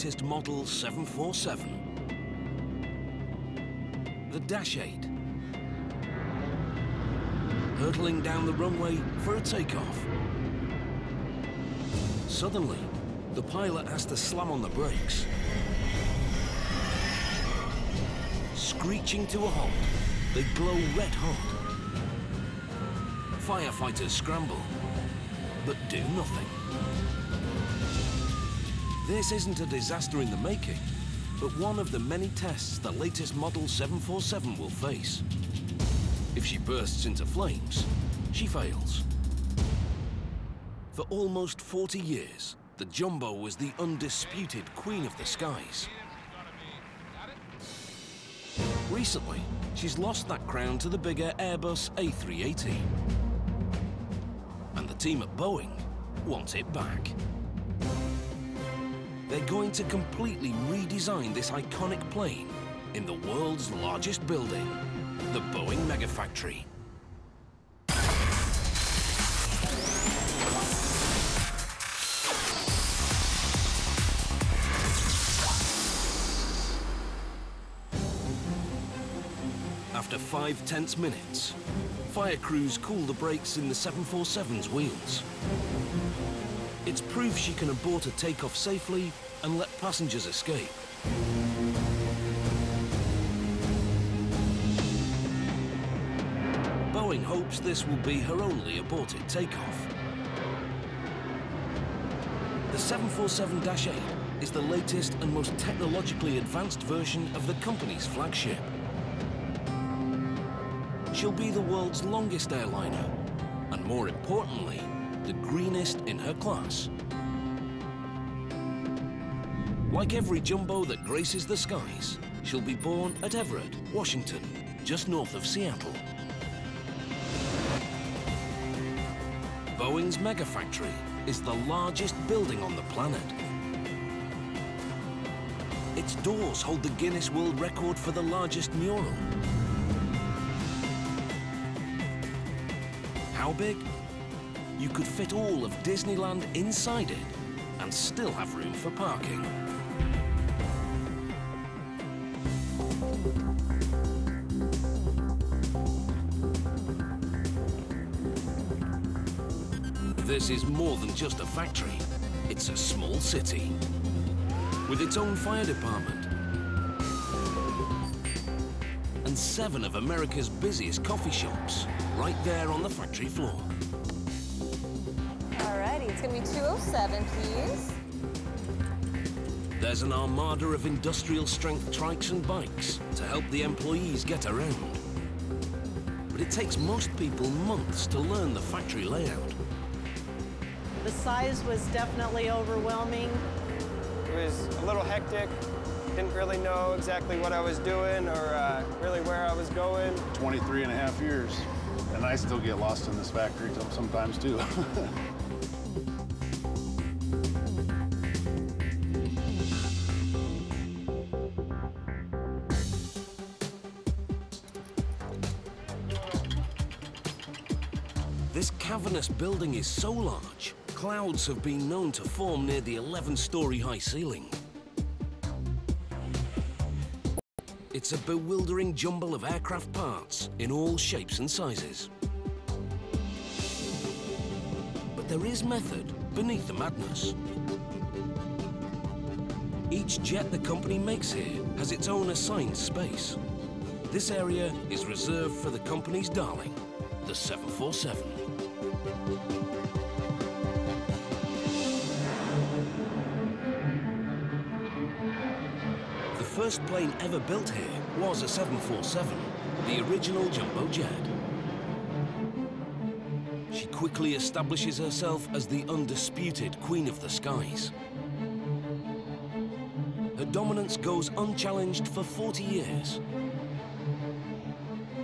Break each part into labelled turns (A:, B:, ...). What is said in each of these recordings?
A: latest model 747. The Dash 8. Hurtling down the runway for a takeoff. Suddenly, the pilot has to slam on the brakes. Screeching to a halt, they glow red hot. Firefighters scramble, but do nothing. This isn't a disaster in the making, but one of the many tests the latest model 747 will face. If she bursts into flames, she fails. For almost 40 years, the Jumbo was the undisputed queen of the skies. Recently, she's lost that crown to the bigger Airbus A380. And the team at Boeing want it back. They're going to completely redesign this iconic plane in the world's largest building, the Boeing Megafactory. After 5 tense minutes, fire crews cool the brakes in the 747's wheels. It's proof she can abort a takeoff safely and let passengers escape. Boeing hopes this will be her only aborted takeoff. The 747-8 is the latest and most technologically advanced version of the company's flagship. She'll be the world's longest airliner, and more importantly, the greenest in her class. Like every Jumbo that graces the skies, she'll be born at Everett, Washington, just north of Seattle. Boeing's Megafactory is the largest building on the planet. Its doors hold the Guinness World Record for the largest mural. How big? You could fit all of Disneyland inside it and still have room for parking. This is more than just a factory. It's a small city with its own fire department and 7 of America's busiest coffee shops right there on the factory floor.
B: Alrighty, it's gonna be 207, please.
A: There's an armada of industrial-strength trikes and bikes to help the employees get around. But it takes most people months to learn the factory layout.
C: The size was definitely overwhelming.
D: It was a little hectic. Didn't really know exactly what I was doing or really where I was going.
E: 23 and a half years, and I still get lost in this factory sometimes too.
A: This cavernous building is so large, clouds have been known to form near the 11-story high ceiling. It's a bewildering jumble of aircraft parts in all shapes and sizes. But there is method beneath the madness. Each jet the company makes here has its own assigned space. This area is reserved for the company's darling, the 747. The first plane ever built here was a 747, the original jumbo jet. She quickly establishes herself as the undisputed queen of the skies. Her dominance goes unchallenged for 40 years.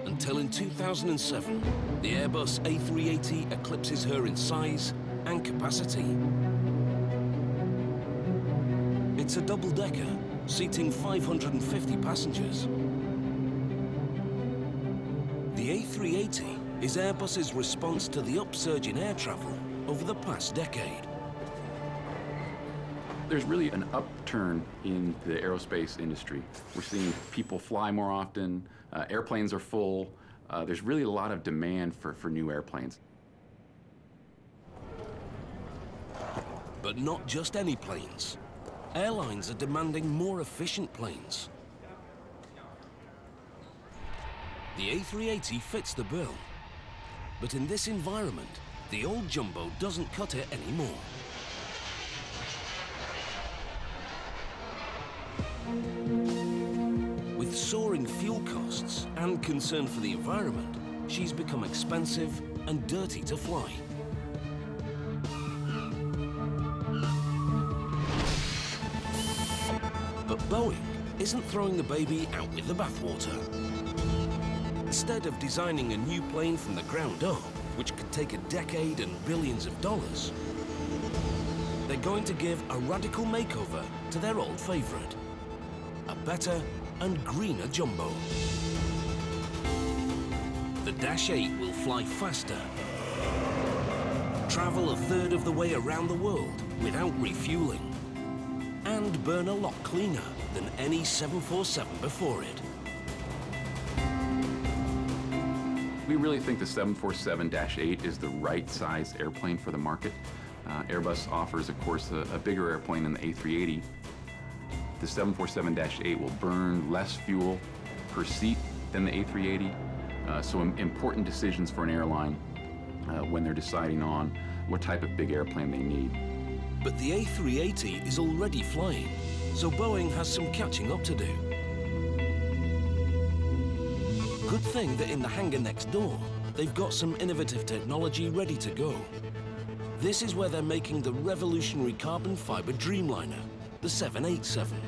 A: Until in 2007, the Airbus A380 eclipses her in size and capacity. It's a double-decker, seating 550 passengers. The A380 is Airbus's response to the upsurge in air travel over the past decade.
F: There's really an upturn in the aerospace industry. We're seeing people fly more often, airplanes are full. There's really a lot of demand for new airplanes.
A: But not just any planes. Airlines are demanding more efficient planes. The A380 fits the bill. But in this environment, the old jumbo doesn't cut it anymore. With soaring fuel costs and concern for the environment, she's become expensive and dirty to fly. But Boeing isn't throwing the baby out with the bathwater. Instead of designing a new plane from the ground up, which could take a decade and billions of dollars, they're going to give a radical makeover to their old favorite, a better and greener jumbo. The Dash 8 will fly faster, travel a third of the way around the world without refueling, and burn a lot cleaner than any 747 before it.
F: We really think the 747-8 is the right size airplane for the market. Airbus offers, of course, a bigger airplane than the A380. The 747-8 will burn less fuel per seat than the A380. So important decisions for an airline when they're deciding on what type of big airplane they need.
A: But the A380 is already flying, so Boeing has some catching up to do. Good thing that in the hangar next door, they've got some innovative technology ready to go. This is where they're making the revolutionary carbon fiber Dreamliner, the 787.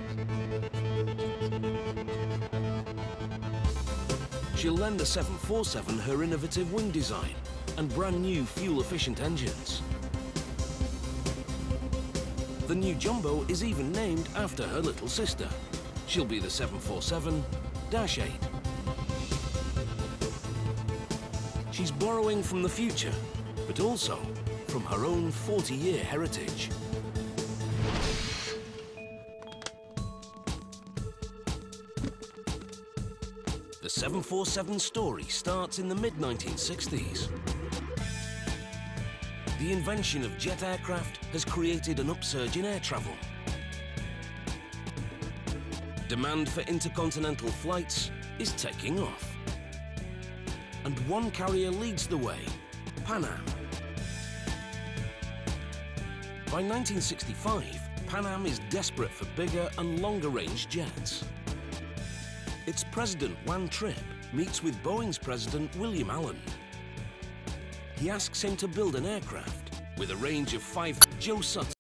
A: She'll lend the 747 her innovative wing design and brand new fuel-efficient engines. The new jumbo is even named after her little sister. She'll be the 747-8. She's borrowing from the future, but also from her own 40-year heritage. The 747 story starts in the mid-1960s. The invention of jet aircraft has created an upsurge in air travel. Demand for intercontinental flights is taking off. And one carrier leads the way, Pan Am. By 1965, Pan Am is desperate for bigger and longer-range jets. Its president, Juan Trippe, meets with Boeing's president, William Allen. He asks him to build an aircraft with a range of 5. Joe Sutton